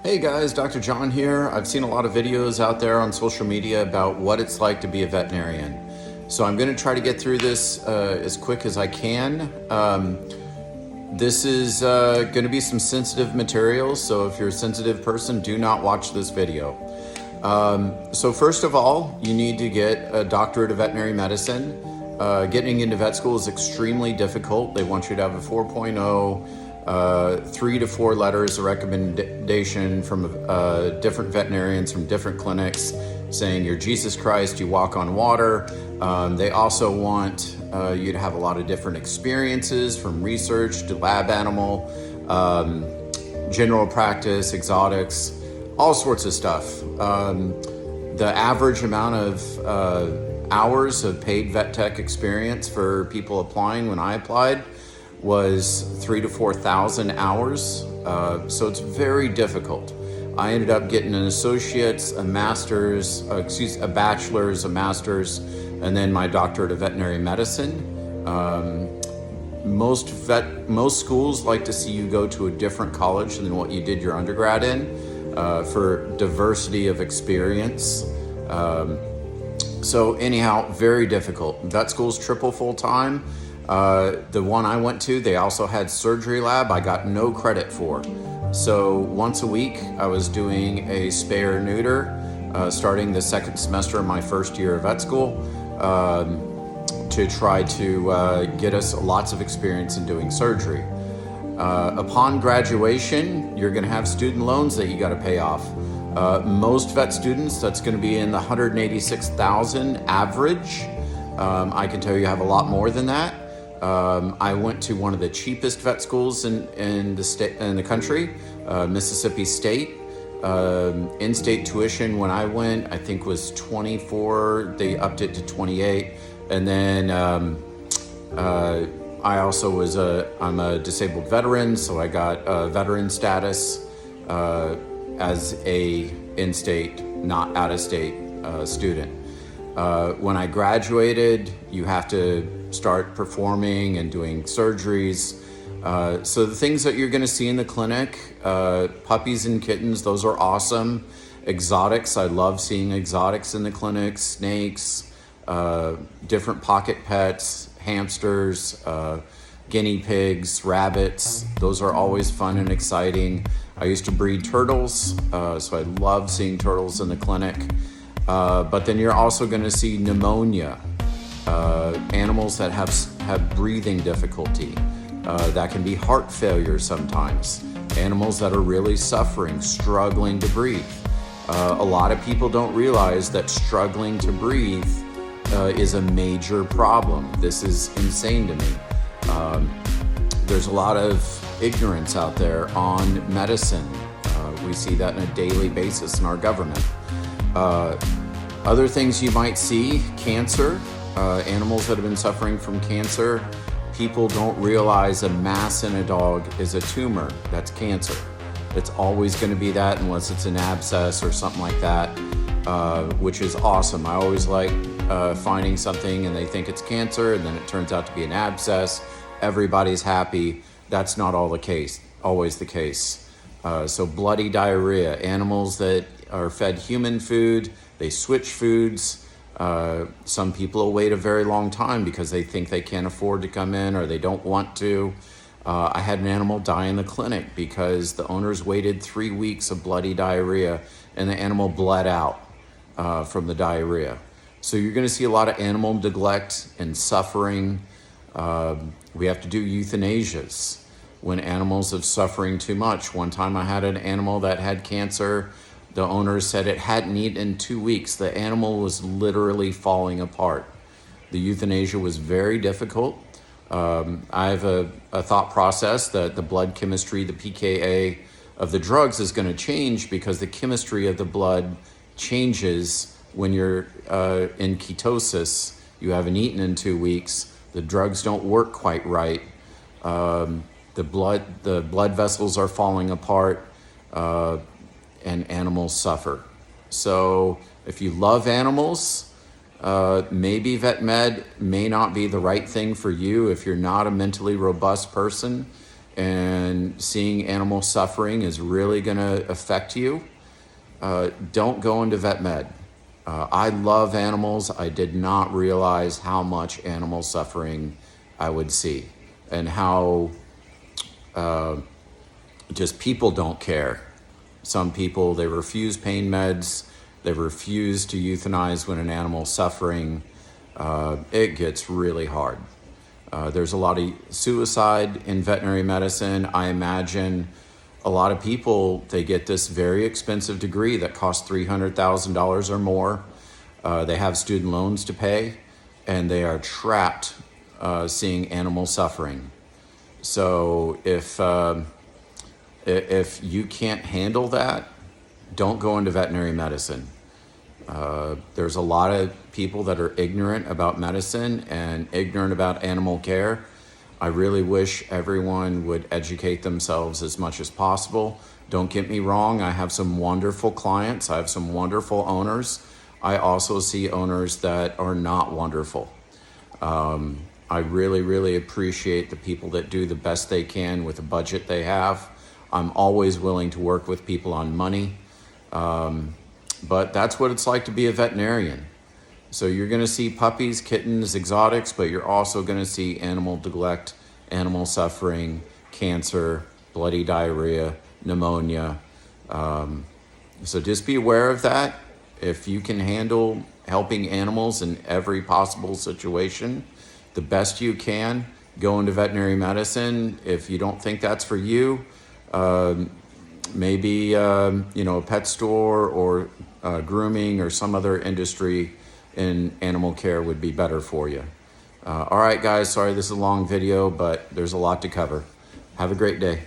Hey guys, Dr. John here. I've seen a lot of videos out there on social media about what it's like to be a veterinarian. So I'm going to try to get through this as quick as I can. This is going to be some sensitive material, so if you're a sensitive person, do not watch this video. So first of all, you need to get a doctorate of veterinary medicine. Getting into vet school is extremely difficult. They want you to have a 4.0, 3 to 4 letters of recommendation from different veterinarians from different clinics saying you're Jesus Christ, you walk on water. They also want you to have a lot of different experiences, from research to lab animal, general practice, exotics, all sorts of stuff. The average amount of hours of paid vet tech experience for people applying when I applied was 3,000 to 4,000 hours. So it's very difficult. I ended up getting an associate's, a master's, a bachelor's, a master's, and then my doctorate of veterinary medicine. Most schools like to see you go to a different college than what you did your undergrad in for diversity of experience. So anyhow, very difficult. Vet school's triple full-time. The one I went to, they also had surgery lab I got no credit for. So once a week, I was doing a spay or neuter, starting the second semester of my first year of vet school, to try to get us lots of experience in doing surgery. Upon graduation, you're gonna have student loans that you gotta pay off. Most vet students, that's gonna be in the 186,000 average. I can tell you have a lot more than that. I went to one of the cheapest vet schools in the country, Mississippi State. In-state tuition when I went, I think was 24. They upped it to 28. And then I also I'm a disabled veteran, so I got veteran status as a in-state, not out-of-state student. When I graduated, you have to start performing and doing surgeries. So the things that you're gonna see in the clinic, puppies and kittens, those are awesome. Exotics, I love seeing exotics in the clinic, snakes, different pocket pets, hamsters, guinea pigs, rabbits. Those are always fun and exciting. I used to breed turtles, so I love seeing turtles in the clinic. But then you're also gonna see pneumonia, animals that have breathing difficulty. That can be heart failure sometimes. Animals that are really suffering, struggling to breathe. A lot of people don't realize that struggling to breathe is a major problem. This is insane to me. There's a lot of ignorance out there on medicine. We see that on a daily basis in our government. Other things you might see, cancer, animals that have been suffering from cancer. People don't realize a mass in a dog is a tumor. That's cancer. It's always going to be that unless it's an abscess or something like that, which is awesome. I always like finding something and they think it's cancer and then it turns out to be an abscess. Everybody's happy. That's not always the case. So bloody diarrhea, animals that are fed human food, they switch foods. Some people will wait a very long time because they think they can't afford to come in or they don't want to. I had an animal die in the clinic because the owners waited 3 weeks of bloody diarrhea and the animal bled out from the diarrhea. So you're gonna see a lot of animal neglect and suffering. We have to do euthanasias when animals are suffering too much. One time I had an animal that had cancer. The owner said it hadn't eaten in 2 weeks. The animal was literally falling apart. The euthanasia was very difficult. I have a thought process that the blood chemistry, the pKa of the drugs is gonna change because the chemistry of the blood changes when you're in ketosis. You haven't eaten in 2 weeks. The drugs don't work quite right. The blood vessels are falling apart. And animals suffer. So if you love animals, maybe vet med may not be the right thing for you if you're not a mentally robust person and seeing animal suffering is really going to affect you, don't go into vet med. I love animals. I did not realize how much animal suffering I would see, and how just people don't care. Some people, they refuse pain meds. They refuse to euthanize when an animal's suffering. It gets really hard. There's a lot of suicide in veterinary medicine. I imagine a lot of people, they get this very expensive degree that costs $300,000 or more. They have student loans to pay, and they are trapped seeing animal suffering. So if you can't handle that, don't go into veterinary medicine. There's a lot of people that are ignorant about medicine and ignorant about animal care. I really wish everyone would educate themselves as much as possible. Don't get me wrong, I have some wonderful clients. I have some wonderful owners. I also see owners that are not wonderful. I really, really appreciate the people that do the best they can with the budget they have. I'm always willing to work with people on money. But that's what it's like to be a veterinarian. So you're going to see puppies, kittens, exotics, but you're also going to see animal neglect, animal suffering, cancer, bloody diarrhea, pneumonia. So just be aware of that. If you can handle helping animals in every possible situation the best you can, go into veterinary medicine. If you don't think that's for you, maybe a pet store or grooming or some other industry in animal care would be better for you. All right, guys, sorry this is a long video, but there's a lot to cover. Have a great day.